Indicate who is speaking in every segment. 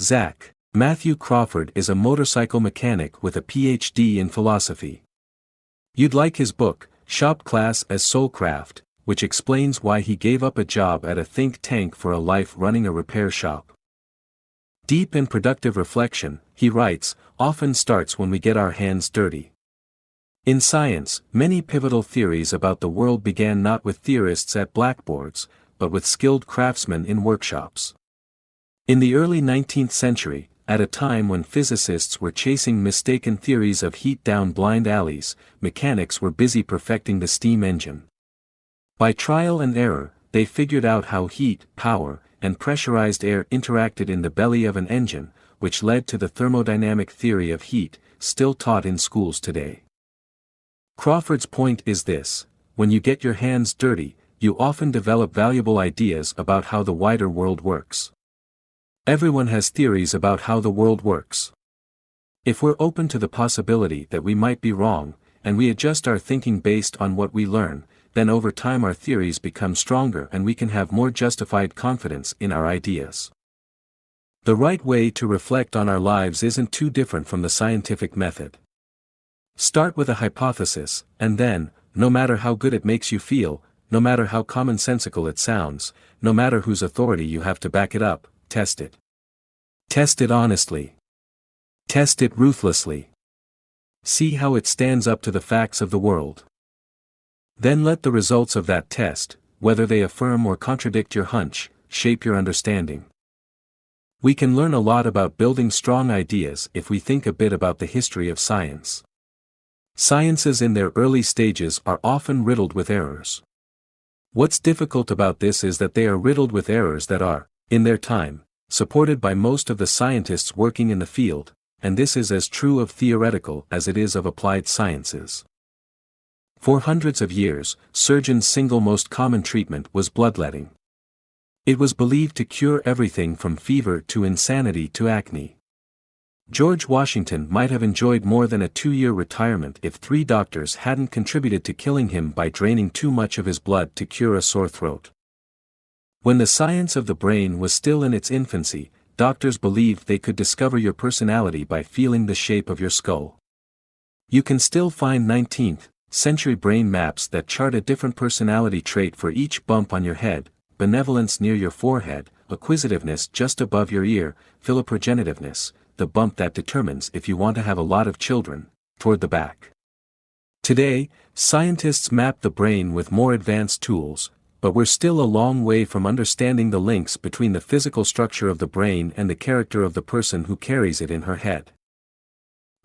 Speaker 1: Zach. Matthew Crawford is a motorcycle mechanic with a PhD in philosophy. You'd like his book, Shop Class as Soulcraft, which explains why he gave up a job at a think tank for a life running a repair shop. Deep and productive reflection, he writes, often starts when we get our hands dirty. In science, many pivotal theories about the world began not with theorists at blackboards, but with skilled craftsmen in workshops. In the early 19th century, at a time when physicists were chasing mistaken theories of heat down blind alleys, mechanics were busy perfecting the steam engine. By trial and error, they figured out how heat, power, and pressurized air interacted in the belly of an engine, which led to the thermodynamic theory of heat, still taught in schools today. Crawford's point is this: when you get your hands dirty, you often develop valuable ideas about how the wider world works. Everyone has theories about how the world works. If we're open to the possibility that we might be wrong, and we adjust our thinking based on what we learn, then over time our theories become stronger and we can have more justified confidence in our ideas. The right way to reflect on our lives isn't too different from the scientific method. Start with a hypothesis, and then, no matter how good it makes you feel, no matter how commonsensical it sounds, no matter whose authority you have to back it up, test it. Test it honestly. Test it ruthlessly. See how it stands up to the facts of the world. Then let the results of that test, whether they affirm or contradict your hunch, shape your understanding. We can learn a lot about building strong ideas if we think a bit about the history of science. Sciences in their early stages are often riddled with errors. What's difficult about this is that they are riddled with errors that are, in their time, supported by most of the scientists working in the field, and this is as true of theoretical as it is of applied sciences. For hundreds of years, surgeons' single most common treatment was bloodletting. It was believed to cure everything from fever to insanity to acne. George Washington might have enjoyed more than a 2-year retirement if 3 doctors hadn't contributed to killing him by draining too much of his blood to cure a sore throat. When the science of the brain was still in its infancy, doctors believed they could discover your personality by feeling the shape of your skull. You can still find 19th century brain maps that chart a different personality trait for each bump on your head: benevolence near your forehead, acquisitiveness just above your ear, philoprogenitiveness, the bump that determines if you want to have a lot of children, toward the back. Today, scientists map the brain with more advanced tools, but we're still a long way from understanding the links between the physical structure of the brain and the character of the person who carries it in her head.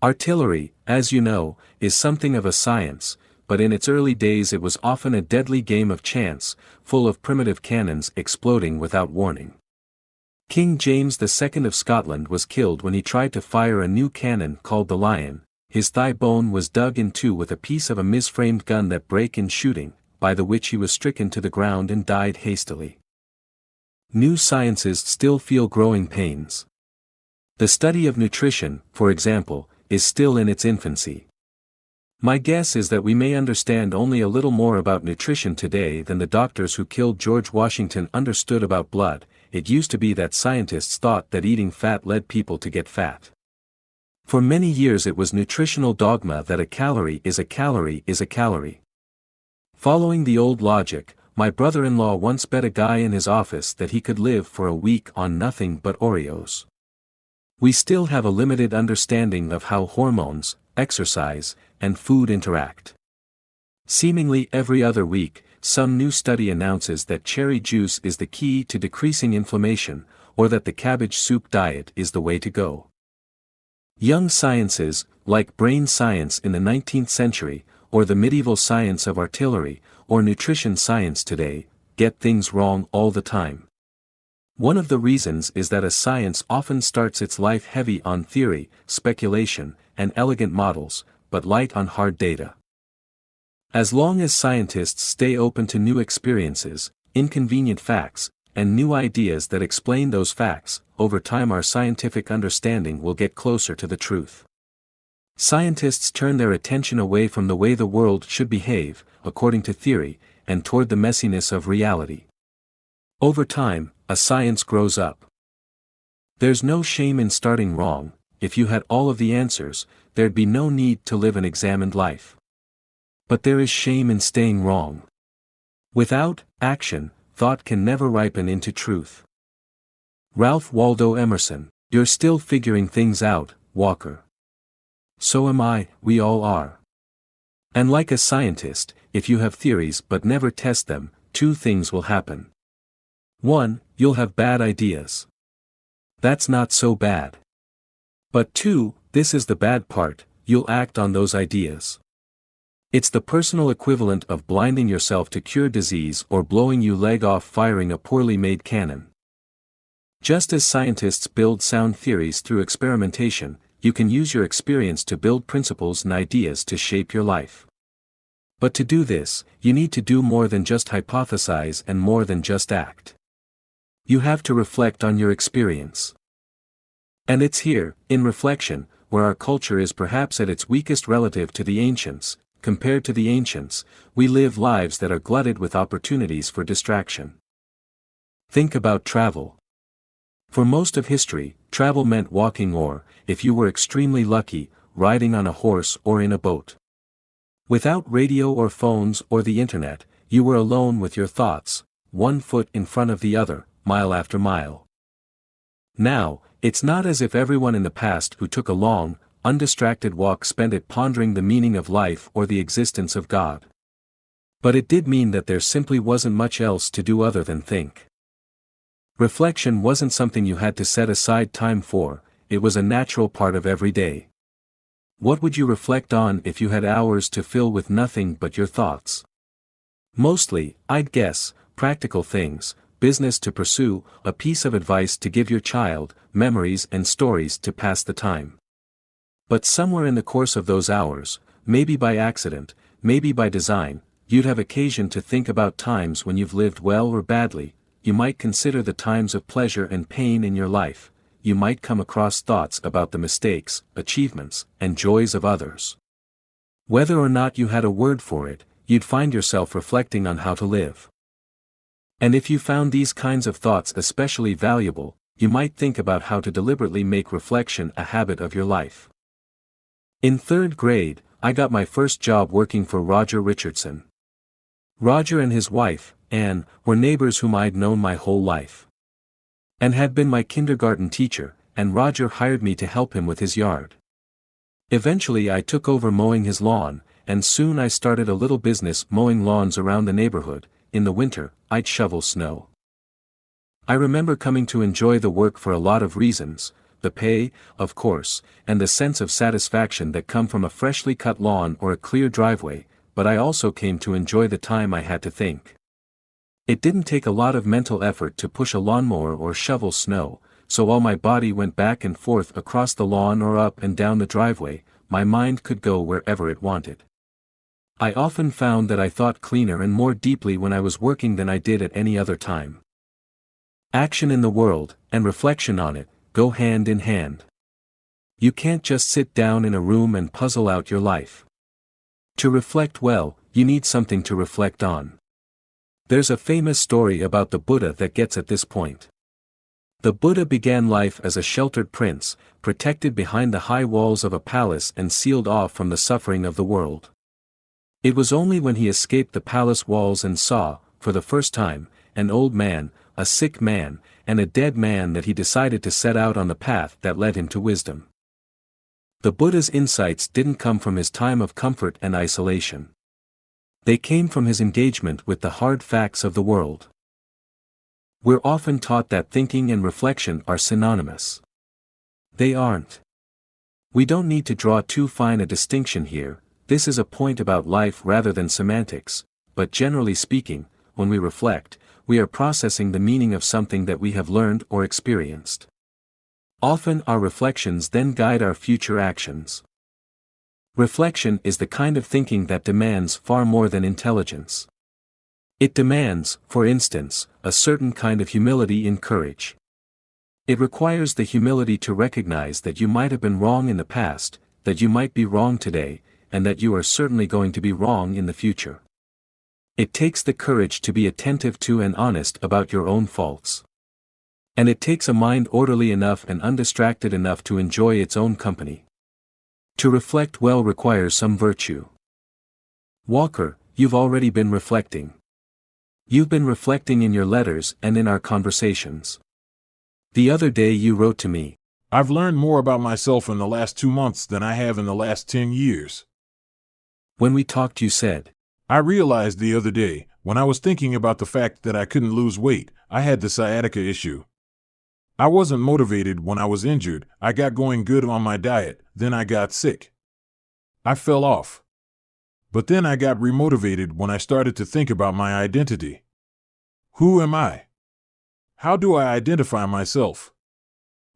Speaker 1: Artillery, as you know, is something of a science, but in its early days it was often a deadly game of chance, full of primitive cannons exploding without warning. King James II of Scotland was killed when he tried to fire a new cannon called the Lion. His thigh bone was dug in two with a piece of a misframed gun that brake in shooting, by the which he was stricken to the ground and died hastily. New sciences still feel growing pains. The study of nutrition, for example, is still in its infancy. My guess is that we may understand only a little more about nutrition today than the doctors who killed George Washington understood about blood. It used to be that scientists thought that eating fat led people to get fat. For many years it was nutritional dogma that a calorie is a calorie is a calorie. Following the old logic, my brother-in-law once bet a guy in his office that he could live for a week on nothing but Oreos. We still have a limited understanding of how hormones, exercise, and food interact. Seemingly every other week, some new study announces that cherry juice is the key to decreasing inflammation, or that the cabbage soup diet is the way to go. Young sciences, like brain science in the 19th century, or the medieval science of artillery, or nutrition science today, get things wrong all the time. One of the reasons is that a science often starts its life heavy on theory, speculation, and elegant models, but light on hard data. As long as scientists stay open to new experiences, inconvenient facts, and new ideas that explain those facts, over time our scientific understanding will get closer to the truth. Scientists turn their attention away from the way the world should behave, according to theory, and toward the messiness of reality. Over time, a science grows up. There's no shame in starting wrong. If you had all of the answers, there'd be no need to live an examined life. But there is shame in staying wrong. Without action, thought can never ripen into truth. Ralph Waldo Emerson. You're still figuring things out, Walker. So am I, we all are. And like a scientist, if you have theories but never test them, two things will happen. 1. You'll have bad ideas. That's not so bad. But 2, this is the bad part, you'll act on those ideas. It's the personal equivalent of blinding yourself to cure disease or blowing your leg off firing a poorly made cannon. Just as scientists build sound theories through experimentation, you can use your experience to build principles and ideas to shape your life. But to do this, you need to do more than just hypothesize and more than just act. You have to reflect on your experience. And it's here, in reflection, where our culture is perhaps at its weakest relative to the ancients. Compared to the ancients, we live lives that are glutted with opportunities for distraction. Think about travel. For most of history, travel meant walking or, if you were extremely lucky, riding on a horse or in a boat. Without radio or phones or the internet, you were alone with your thoughts, one foot in front of the other, mile after mile. Now, it's not as if everyone in the past who took a long, undistracted walk spent it pondering the meaning of life or the existence of God. But it did mean that there simply wasn't much else to do other than think. Reflection wasn't something you had to set aside time for, it was a natural part of every day. What would you reflect on if you had hours to fill with nothing but your thoughts? Mostly, I'd guess, practical things, business to pursue, a piece of advice to give your child, memories and stories to pass the time. But somewhere in the course of those hours, maybe by accident, maybe by design, you'd have occasion to think about times when you've lived well or badly. You might consider the times of pleasure and pain in your life. You might come across thoughts about the mistakes, achievements, and joys of others. Whether or not you had a word for it, you'd find yourself reflecting on how to live. And if you found these kinds of thoughts especially valuable, you might think about how to deliberately make reflection a habit of your life. In 3rd grade, I got my first job working for Roger Richardson. Roger and his wife, Anne, were neighbors whom I'd known my whole life. Anne had been my kindergarten teacher, and Roger hired me to help him with his yard. Eventually I took over mowing his lawn, and soon I started a little business mowing lawns around the neighborhood. In the winter, I'd shovel snow. I remember coming to enjoy the work for a lot of reasons, the pay, of course, and the sense of satisfaction that come from a freshly cut lawn or a clear driveway, but I also came to enjoy the time I had to think. It didn't take a lot of mental effort to push a lawnmower or shovel snow, so while my body went back and forth across the lawn or up and down the driveway, my mind could go wherever it wanted. I often found that I thought cleaner and more deeply when I was working than I did at any other time. Action in the world, and reflection on it, go hand in hand. You can't just sit down in a room and puzzle out your life. To reflect well, you need something to reflect on. There's a famous story about the Buddha that gets at this point. The Buddha began life as a sheltered prince, protected behind the high walls of a palace and sealed off from the suffering of the world. It was only when he escaped the palace walls and saw, for the first time, an old man, a sick man, and a dead man that he decided to set out on the path that led him to wisdom. The Buddha's insights didn't come from his time of comfort and isolation. They came from his engagement with the hard facts of the world. We're often taught that thinking and reflection are synonymous. They aren't. We don't need to draw too fine a distinction here. This is a point about life rather than semantics, but generally speaking, when we reflect, we are processing the meaning of something that we have learned or experienced. Often our reflections then guide our future actions. Reflection is the kind of thinking that demands far more than intelligence. It demands, for instance, a certain kind of humility and courage. It requires the humility to recognize that you might have been wrong in the past, that you might be wrong today, and that you are certainly going to be wrong in the future. It takes the courage to be attentive to and honest about your own faults. And it takes a mind orderly enough and undistracted enough to enjoy its own company. To reflect well requires some virtue. Walker, you've already been reflecting. You've been reflecting in your letters and in our conversations. The other day you wrote to me,
Speaker 2: I've learned more about myself in the last 2 months than I have in the last 10 years.
Speaker 1: When we talked you said,
Speaker 2: I realized the other day, when I was thinking about the fact that I couldn't lose weight, I had the sciatica issue. I wasn't motivated when I was injured. I got going good on my diet, then I got sick. I fell off. But then I got remotivated when I started to think about my identity. Who am I? How do I identify myself?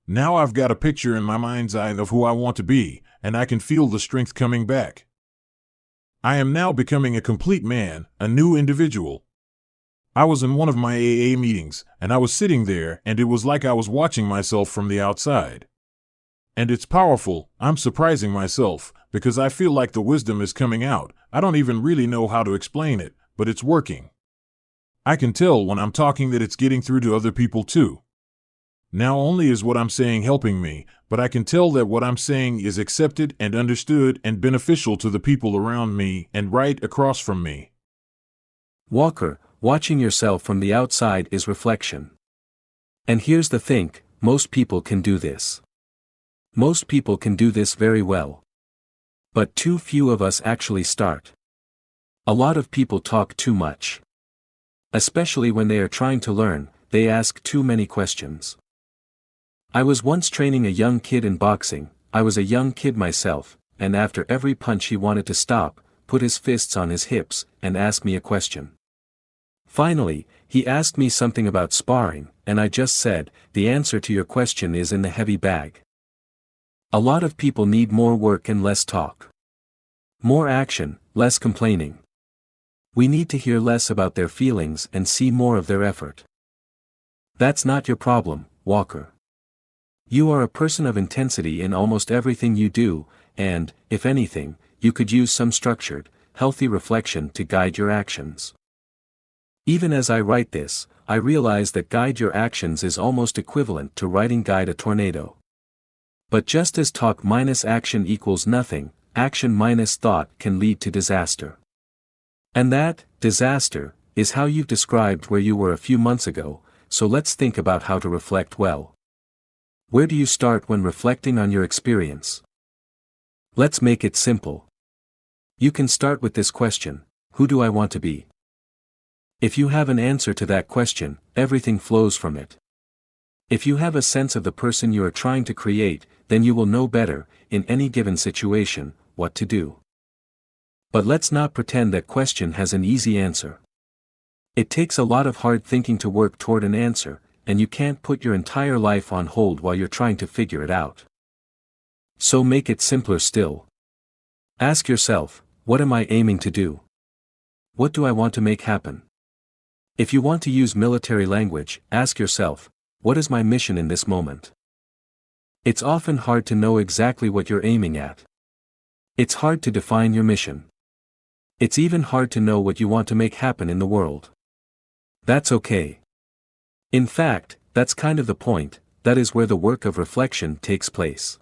Speaker 2: Now I've got a picture in my mind's eye of who I want to be, and I can feel the strength coming back. I am now becoming a complete man, a new individual. I was in one of my AA meetings, and I was sitting there, and it was like I was watching myself from the outside. And it's powerful. I'm surprising myself, because I feel like the wisdom is coming out. I don't even really know how to explain it, but it's working. I can tell when I'm talking that it's getting through to other people too. Not only is what I'm saying helping me, but I can tell that what I'm saying is accepted and understood and beneficial to the people around me and right across from me.
Speaker 1: Walker, watching yourself from the outside is reflection. And here's the thing, most people can do this. Most people can do this very well. But too few of us actually start. A lot of people talk too much. Especially when they are trying to learn, they ask too many questions. I was once training a young kid in boxing. I was a young kid myself, and after every punch he wanted to stop, put his fists on his hips, and ask me a question. Finally, he asked me something about sparring, and I just said, the answer to your question is in the heavy bag. A lot of people need more work and less talk. More action, less complaining. We need to hear less about their feelings and see more of their effort. That's not your problem, Walker. You are a person of intensity in almost everything you do, and, if anything, you could use some structured, healthy reflection to guide your actions. Even as I write this, I realize that guide your actions is almost equivalent to writing guide a tornado. But just as talk minus action equals nothing, action minus thought can lead to disaster. And that, disaster, is how you've described where you were a few months ago, so let's think about how to reflect well. Where do you start when reflecting on your experience? Let's make it simple. You can start with this question, who do I want to be? If you have an answer to that question, everything flows from it. If you have a sense of the person you are trying to create, then you will know better, in any given situation, what to do. But let's not pretend that question has an easy answer. It takes a lot of hard thinking to work toward an answer, and you can't put your entire life on hold while you're trying to figure it out. So make it simpler still. Ask yourself, what am I aiming to do? What do I want to make happen? If you want to use military language, ask yourself, what is my mission in this moment? It's often hard to know exactly what you're aiming at. It's hard to define your mission. It's even hard to know what you want to make happen in the world. That's okay. In fact, that's kind of the point, that is where the work of reflection takes place.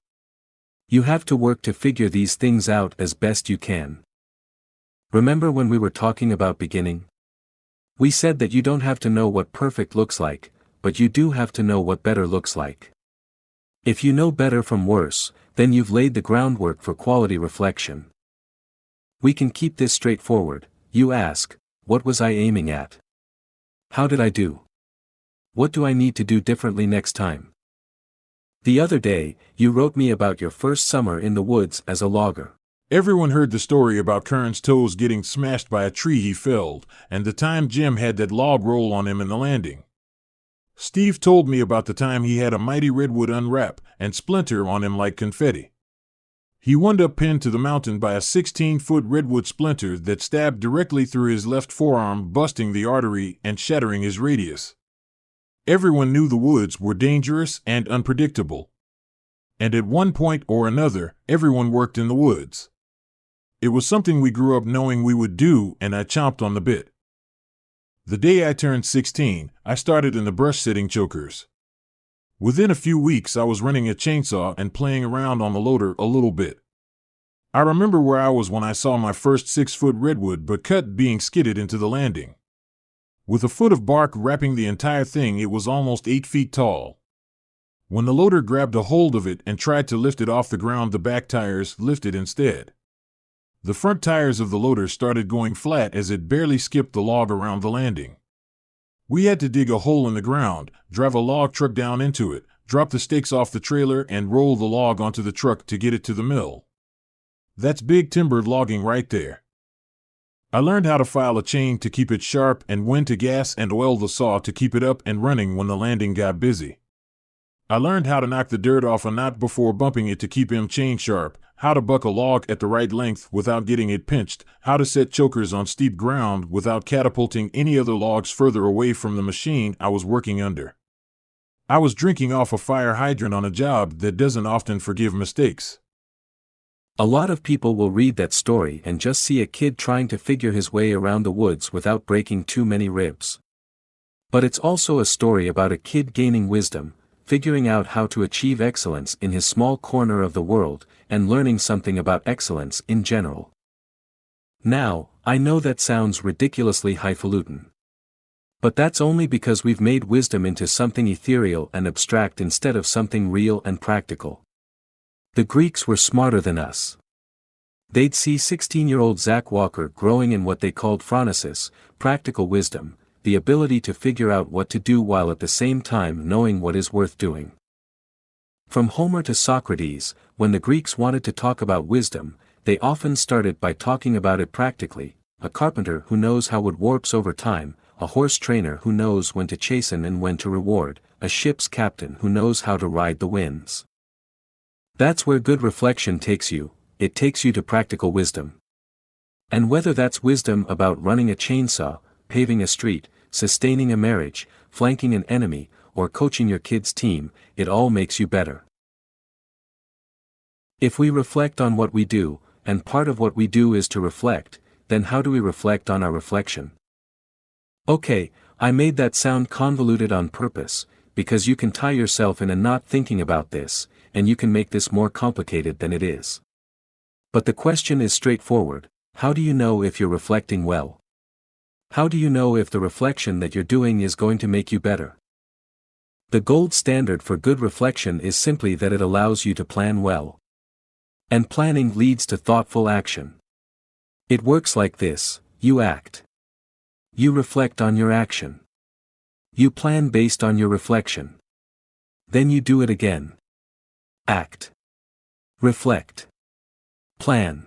Speaker 1: You have to work to figure these things out as best you can. Remember when we were talking about beginning? We said that you don't have to know what perfect looks like, but you do have to know what better looks like. If you know better from worse, then you've laid the groundwork for quality reflection. We can keep this straightforward. You ask, what was I aiming at? How did I do? What do I need to do differently next time? The other day, you wrote me about your first summer in the woods as a logger.
Speaker 2: Everyone heard the story about Kern's toes getting smashed by a tree he felled, and the time Jim had that log roll on him in the landing. Steve told me about the time he had a mighty redwood unwrap and splinter on him like confetti. He wound up pinned to the mountain by a 16-foot redwood splinter that stabbed directly through his left forearm, busting the artery and shattering his radius. Everyone knew the woods were dangerous and unpredictable. And at one point or another, everyone worked in the woods. It was something we grew up knowing we would do, and I chomped on the bit. The day I turned 16, I started in the brush sitting chokers. Within a few weeks, I was running a chainsaw and playing around on the loader a little bit. I remember where I was when I saw my first 6-foot redwood but cut being skidded into the landing. With a foot of bark wrapping the entire thing, it was almost 8 feet tall. When the loader grabbed a hold of it and tried to lift it off the ground, the back tires lifted instead. The front tires of the loader started going flat as it barely skipped the log around the landing. We had to dig a hole in the ground, drive a log truck down into it, drop the stakes off the trailer, and roll the log onto the truck to get it to the mill. That's big timber logging right there. I learned how to file a chain to keep it sharp and when to gas and oil the saw to keep it up and running when the landing got busy. I learned how to knock the dirt off a knot before bumping it to keep him chain sharp, how to buck a log at the right length without getting it pinched, how to set chokers on steep ground without catapulting any other logs further away from the machine I was working under. I was drinking off a fire hydrant on a job that doesn't often forgive mistakes.
Speaker 1: A lot of people will read that story and just see a kid trying to figure his way around the woods without breaking too many ribs. But it's also a story about a kid gaining wisdom, figuring out how to achieve excellence in his small corner of the world, and learning something about excellence in general. Now, I know that sounds ridiculously highfalutin. But that's only because we've made wisdom into something ethereal and abstract instead of something real and practical. The Greeks were smarter than us. They'd see 16-year-old Zach Walker growing in what they called phronesis, practical wisdom, the ability to figure out what to do while at the same time knowing what is worth doing. From Homer to Socrates, when the Greeks wanted to talk about wisdom, they often started by talking about it practically: a carpenter who knows how wood warps over time, a horse trainer who knows when to chasten and when to reward, a ship's captain who knows how to ride the winds. That's where good reflection takes you. It takes you to practical wisdom. And whether that's wisdom about running a chainsaw, paving a street, sustaining a marriage, flanking an enemy, or coaching your kid's team, it all makes you better. If we reflect on what we do, and part of what we do is to reflect, then how do we reflect on our reflection? Okay, I made that sound convoluted on purpose, because you can tie yourself in a knot thinking about this, and you can make this more complicated than it is. But the question is straightforward: how do you know if you're reflecting well? How do you know if the reflection that you're doing is going to make you better? The gold standard for good reflection is simply that it allows you to plan well. And planning leads to thoughtful action. It works like this: you act. You reflect on your action. You plan based on your reflection. Then you do it again. Act. Reflect. Plan.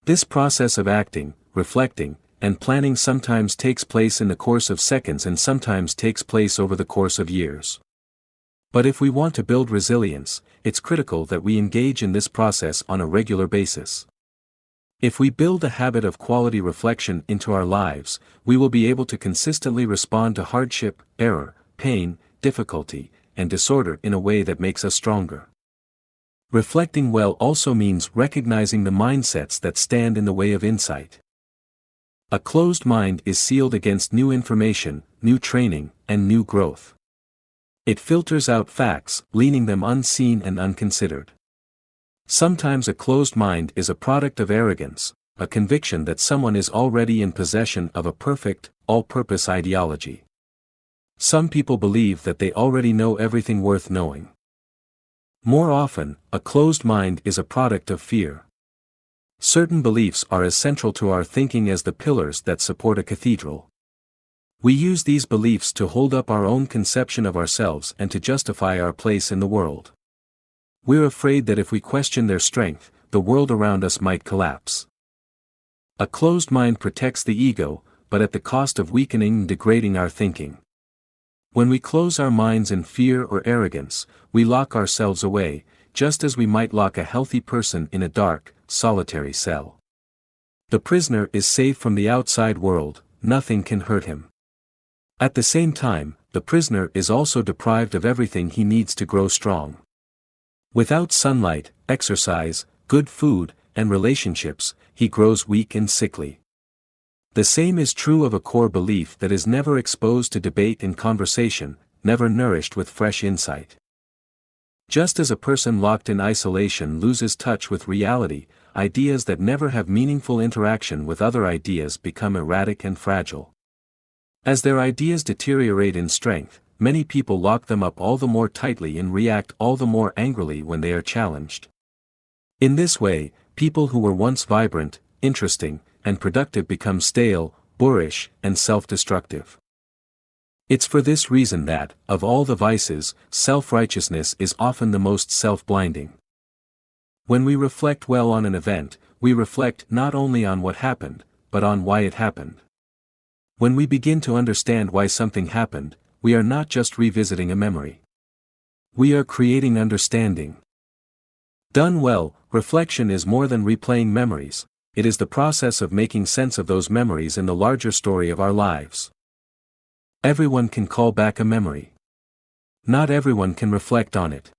Speaker 1: This process of acting, reflecting, and planning sometimes takes place in the course of seconds and sometimes takes place over the course of years. But if we want to build resilience, it's critical that we engage in this process on a regular basis. If we build a habit of quality reflection into our lives, we will be able to consistently respond to hardship, error, pain, difficulty, and disorder in a way that makes us stronger. Reflecting well also means recognizing the mindsets that stand in the way of insight. A closed mind is sealed against new information, new training, and new growth. It filters out facts, leaving them unseen and unconsidered. Sometimes a closed mind is a product of arrogance, a conviction that someone is already in possession of a perfect, all-purpose ideology. Some people believe that they already know everything worth knowing. More often, a closed mind is a product of fear. Certain beliefs are as central to our thinking as the pillars that support a cathedral. We use these beliefs to hold up our own conception of ourselves and to justify our place in the world. We're afraid that if we question their strength, the world around us might collapse. A closed mind protects the ego, but at the cost of weakening and degrading our thinking. When we close our minds in fear or arrogance, we lock ourselves away, just as we might lock a healthy person in a dark, solitary cell. The prisoner is safe from the outside world, nothing can hurt him. At the same time, the prisoner is also deprived of everything he needs to grow strong. Without sunlight, exercise, good food, and relationships, he grows weak and sickly. The same is true of a core belief that is never exposed to debate and conversation, never nourished with fresh insight. Just as a person locked in isolation loses touch with reality, ideas that never have meaningful interaction with other ideas become erratic and fragile. As their ideas deteriorate in strength, many people lock them up all the more tightly and react all the more angrily when they are challenged. In this way, people who were once vibrant, interesting, and productive become stale, boorish, and self-destructive. It's for this reason that, of all the vices, self-righteousness is often the most self-blinding. When we reflect well on an event, we reflect not only on what happened, but on why it happened. When we begin to understand why something happened, we are not just revisiting a memory. We are creating understanding. Done well, reflection is more than replaying memories, it is the process of making sense of those memories in the larger story of our lives. Everyone can call back a memory. Not everyone can reflect on it.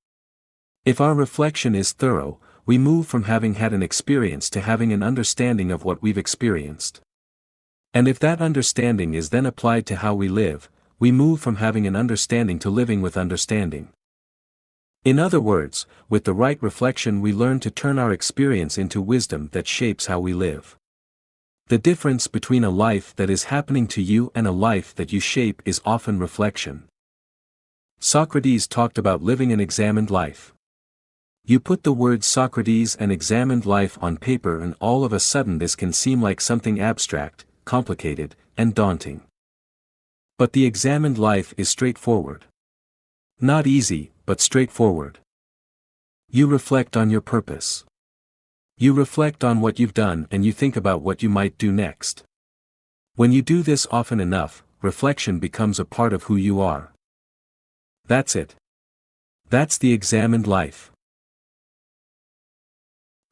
Speaker 1: If our reflection is thorough, we move from having had an experience to having an understanding of what we've experienced. And if that understanding is then applied to how we live, we move from having an understanding to living with understanding. In other words, with the right reflection we learn to turn our experience into wisdom that shapes how we live. The difference between a life that is happening to you and a life that you shape is often reflection. Socrates talked about living an examined life. You put the words Socrates and examined life on paper and all of a sudden this can seem like something abstract, complicated, and daunting. But the examined life is straightforward. Not easy, but straightforward. You reflect on your purpose. You reflect on what you've done and you think about what you might do next. When you do this often enough, reflection becomes a part of who you are. That's it. That's the examined life.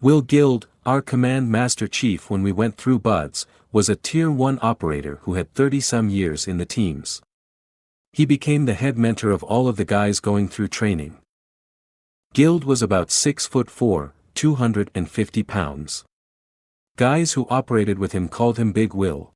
Speaker 1: Will Guild, our Command Master Chief when we went through BUD/S, was a Tier 1 operator who had 30-some years in the teams. He became the head mentor of all of the guys going through training. Guild was about 6'4", 250 pounds. Guys who operated with him called him Big Will.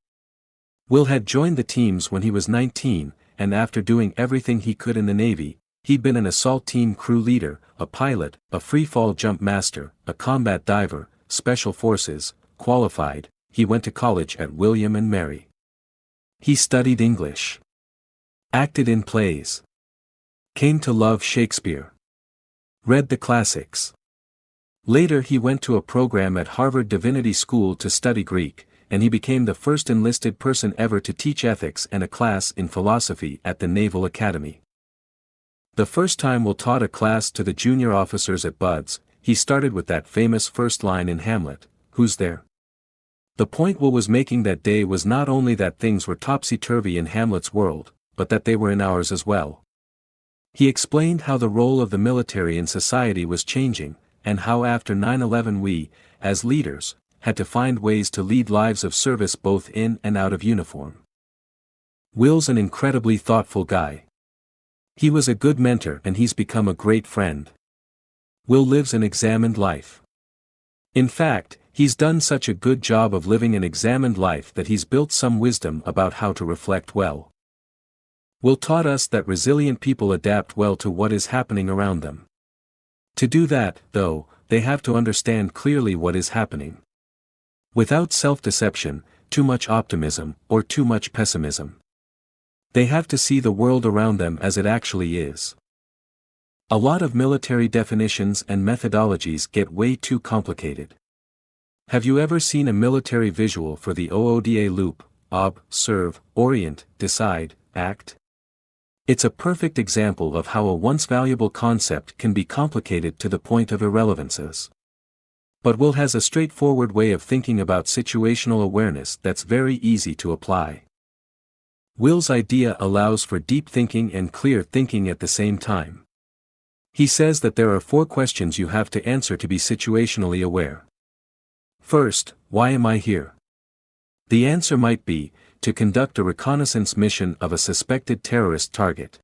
Speaker 1: Will had joined the teams when he was 19, and after doing everything he could in the Navy, he'd been an assault team crew leader, a pilot, a free-fall jump master, a combat diver, special forces, qualified. He went to college at William and Mary. He studied English. Acted in plays. Came to love Shakespeare. Read the classics. Later he went to a program at Harvard Divinity School to study Greek, and he became the first enlisted person ever to teach ethics and a class in philosophy at the Naval Academy. The first time Will taught a class to the junior officers at BUD/S, he started with that famous first line in Hamlet, "Who's there?" The point Will was making that day was not only that things were topsy-turvy in Hamlet's world, but that they were in ours as well. He explained how the role of the military in society was changing, and how after 9/11 we, as leaders, had to find ways to lead lives of service both in and out of uniform. Will's an incredibly thoughtful guy. He was a good mentor and he's become a great friend. Will lives an examined life. In fact, he's done such a good job of living an examined life that he's built some wisdom about how to reflect well. Will taught us that resilient people adapt well to what is happening around them. To do that, though, they have to understand clearly what is happening. Without self-deception, too much optimism, or too much pessimism. They have to see the world around them as it actually is. A lot of military definitions and methodologies get way too complicated. Have you ever seen a military visual for the OODA loop, observe, orient, decide, act? It's a perfect example of how a once valuable concept can be complicated to the point of irrelevances. But Will has a straightforward way of thinking about situational awareness that's very easy to apply. Will's idea allows for deep thinking and clear thinking at the same time. He says that there are 4 questions you have to answer to be situationally aware. First, why am I here? The answer might be, to conduct a reconnaissance mission of a suspected terrorist target.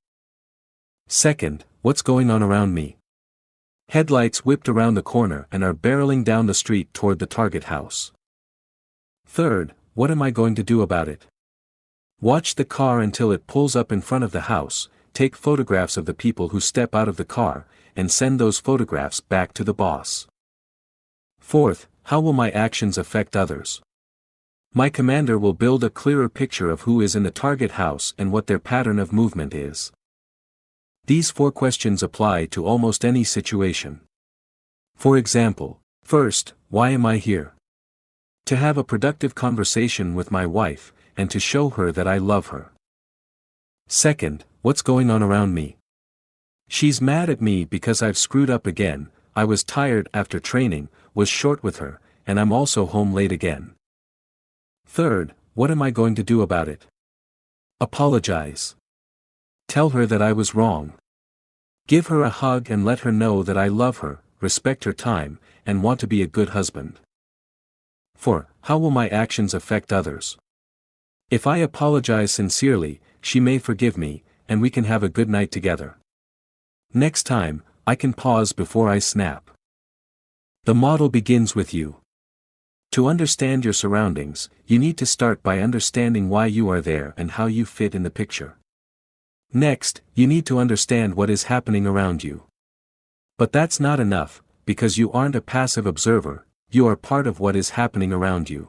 Speaker 1: Second, what's going on around me? Headlights whipped around the corner and are barreling down the street toward the target house. Third, what am I going to do about it? Watch the car until it pulls up in front of the house, take photographs of the people who step out of the car, and send those photographs back to the boss. Fourth, how will my actions affect others? My commander will build a clearer picture of who is in the target house and what their pattern of movement is. These 4 questions apply to almost any situation. For example, first, why am I here? To have a productive conversation with my wife, and to show her that I love her. Second, what's going on around me? She's mad at me because I've screwed up again, I was tired after training, was short with her, and I'm also home late again. Third, what am I going to do about it? Apologize. Tell her that I was wrong. Give her a hug and let her know that I love her, respect her time, and want to be a good husband. 4. How will my actions affect others? If I apologize sincerely, she may forgive me, and we can have a good night together. Next time, I can pause before I snap. The model begins with you. To understand your surroundings, you need to start by understanding why you are there and how you fit in the picture. Next, you need to understand what is happening around you. But that's not enough, because you aren't a passive observer, you are part of what is happening around you.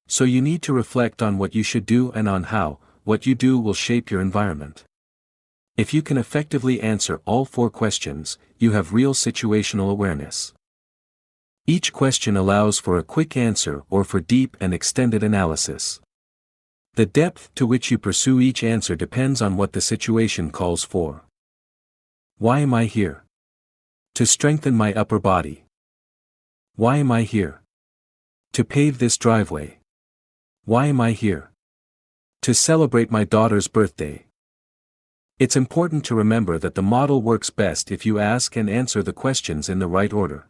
Speaker 1: So you need to reflect on what you should do and on how what you do will shape your environment. If you can effectively answer all 4 questions, you have real situational awareness. Each question allows for a quick answer or for deep and extended analysis. The depth to which you pursue each answer depends on what the situation calls for. Why am I here? To strengthen my upper body. Why am I here? To pave this driveway. Why am I here? To celebrate my daughter's birthday. It's important to remember that the model works best if you ask and answer the questions in the right order.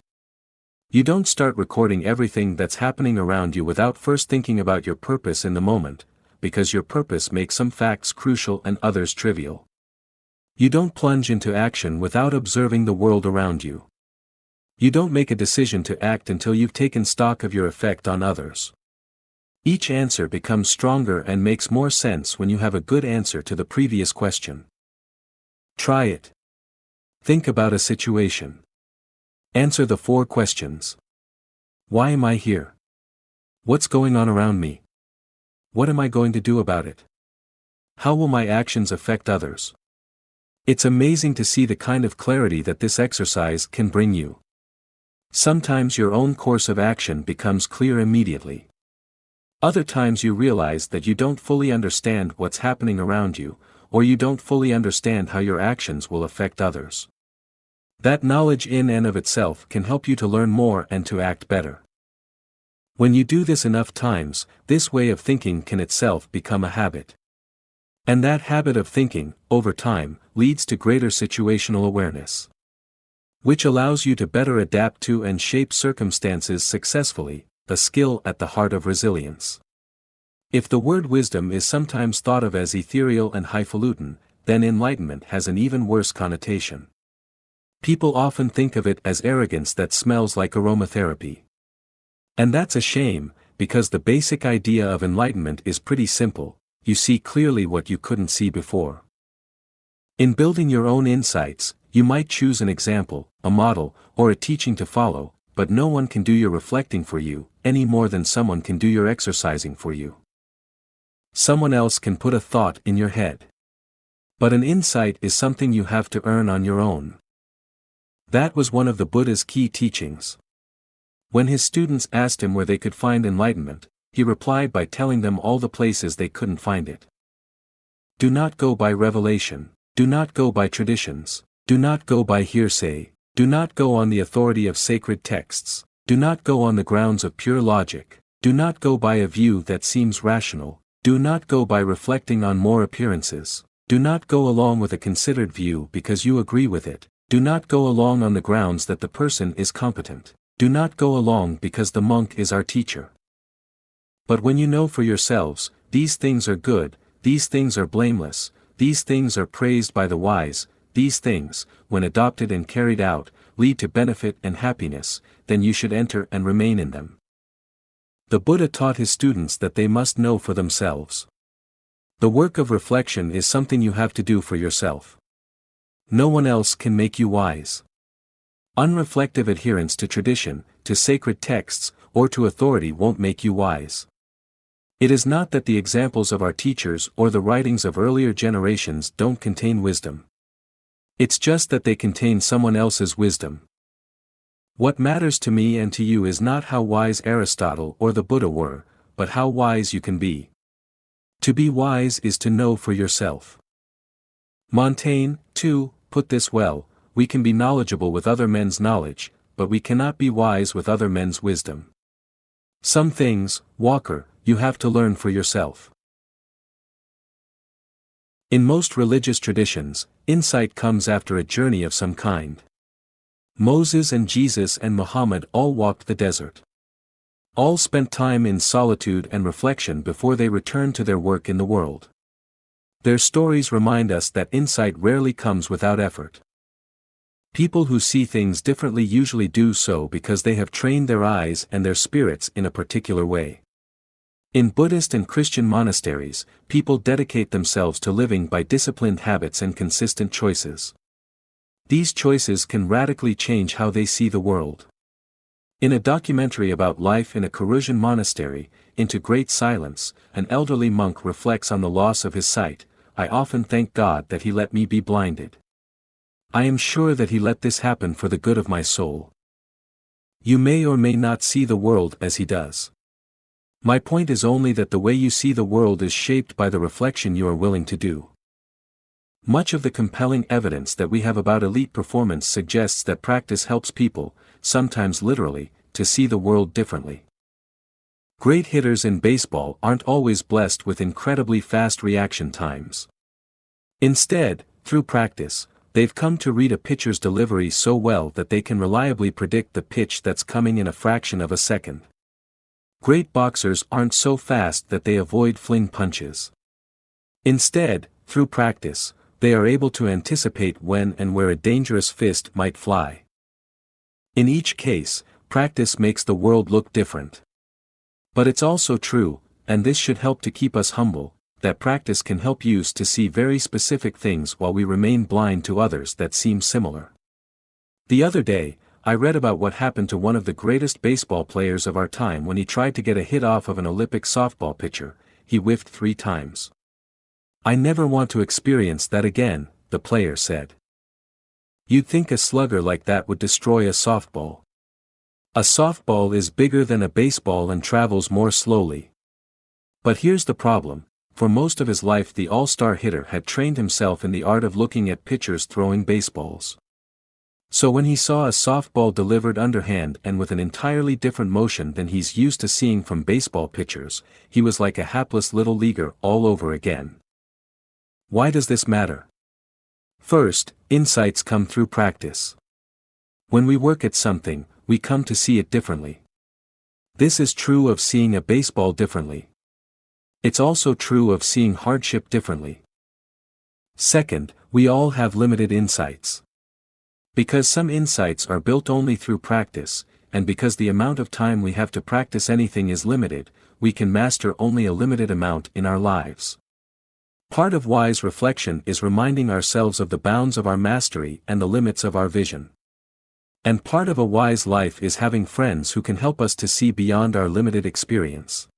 Speaker 1: You don't start recording everything that's happening around you without first thinking about your purpose in the moment, because your purpose makes some facts crucial and others trivial. You don't plunge into action without observing the world around you. You don't make a decision to act until you've taken stock of your effect on others. Each answer becomes stronger and makes more sense when you have a good answer to the previous question. Try it. Think about a situation. Answer the 4 questions. Why am I here? What's going on around me? What am I going to do about it? How will my actions affect others? It's amazing to see the kind of clarity that this exercise can bring you. Sometimes your own course of action becomes clear immediately. Other times you realize that you don't fully understand what's happening around you, or you don't fully understand how your actions will affect others. That knowledge in and of itself can help you to learn more and to act better. When you do this enough times, this way of thinking can itself become a habit. And that habit of thinking, over time, leads to greater situational awareness, which allows you to better adapt to and shape circumstances successfully, a skill at the heart of resilience. If the word wisdom is sometimes thought of as ethereal and highfalutin, then enlightenment has an even worse connotation. People often think of it as arrogance that smells like aromatherapy. And that's a shame, because the basic idea of enlightenment is pretty simple: you see clearly what you couldn't see before. In building your own insights, you might choose an example, a model, or a teaching to follow, but no one can do your reflecting for you, any more than someone can do your exercising for you. Someone else can put a thought in your head. But an insight is something you have to earn on your own. That was one of the Buddha's key teachings. When his students asked him where they could find enlightenment, he replied by telling them all the places they couldn't find it. Do not go by revelation, do not go by traditions, do not go by hearsay, do not go on the authority of sacred texts, do not go on the grounds of pure logic, do not go by a view that seems rational, do not go by reflecting on more appearances, do not go along with a considered view because you agree with it, do not go along on the grounds that the person is competent, do not go along because the monk is our teacher. But when you know for yourselves, these things are good, these things are blameless, these things are praised by the wise, these things, when adopted and carried out, lead to benefit and happiness, then you should enter and remain in them. The Buddha taught his students that they must know for themselves. The work of reflection is something you have to do for yourself. No one else can make you wise. Unreflective adherence to tradition, to sacred texts, or to authority won't make you wise. It is not that the examples of our teachers or the writings of earlier generations don't contain wisdom. It's just that they contain someone else's wisdom. What matters to me and to you is not how wise Aristotle or the Buddha were, but how wise you can be. To be wise is to know for yourself. Montaigne, too, put this well: we can be knowledgeable with other men's knowledge, but we cannot be wise with other men's wisdom. Some things, Walker, you have to learn for yourself. In most religious traditions, insight comes after a journey of some kind. Moses and Jesus and Muhammad all walked the desert. All spent time in solitude and reflection before they returned to their work in the world. Their stories remind us that insight rarely comes without effort. People who see things differently usually do so because they have trained their eyes and their spirits in a particular way. In Buddhist and Christian monasteries, people dedicate themselves to living by disciplined habits and consistent choices. These choices can radically change how they see the world. In a documentary about life in a Kharusian monastery, Into Great Silence, an elderly monk reflects on the loss of his sight. I often thank God that he let me be blinded. I am sure that he let this happen for the good of my soul. You may or may not see the world as he does. My point is only that the way you see the world is shaped by the reflection you are willing to do. Much of the compelling evidence that we have about elite performance suggests that practice helps people, sometimes literally, to see the world differently. Great hitters in baseball aren't always blessed with incredibly fast reaction times. Instead, through practice, they've come to read a pitcher's delivery so well that they can reliably predict the pitch that's coming in a fraction of a second. Great boxers aren't so fast that they avoid fling punches. Instead, through practice, they are able to anticipate when and where a dangerous fist might fly. In each case, practice makes the world look different. But it's also true, and this should help to keep us humble, that practice can help us to see very specific things while we remain blind to others that seem similar. The other day, I read about what happened to one of the greatest baseball players of our time when he tried to get a hit off of an Olympic softball pitcher. He whiffed 3 times. I never want to experience that again, the player said. You'd think a slugger like that would destroy a softball. A softball is bigger than a baseball and travels more slowly. But here's the problem: for most of his life the all-star hitter had trained himself in the art of looking at pitchers throwing baseballs. So when he saw a softball delivered underhand and with an entirely different motion than he's used to seeing from baseball pitchers, he was like a hapless little leaguer all over again. Why does this matter? First, insights come through practice. When we work at something, we come to see it differently. This is true of seeing a baseball differently. It's also true of seeing hardship differently. Second, we all have limited insights. Because some insights are built only through practice, and because the amount of time we have to practice anything is limited, we can master only a limited amount in our lives. Part of wise reflection is reminding ourselves of the bounds of our mastery and the limits of our vision. And part of a wise life is having friends who can help us to see beyond our limited experience.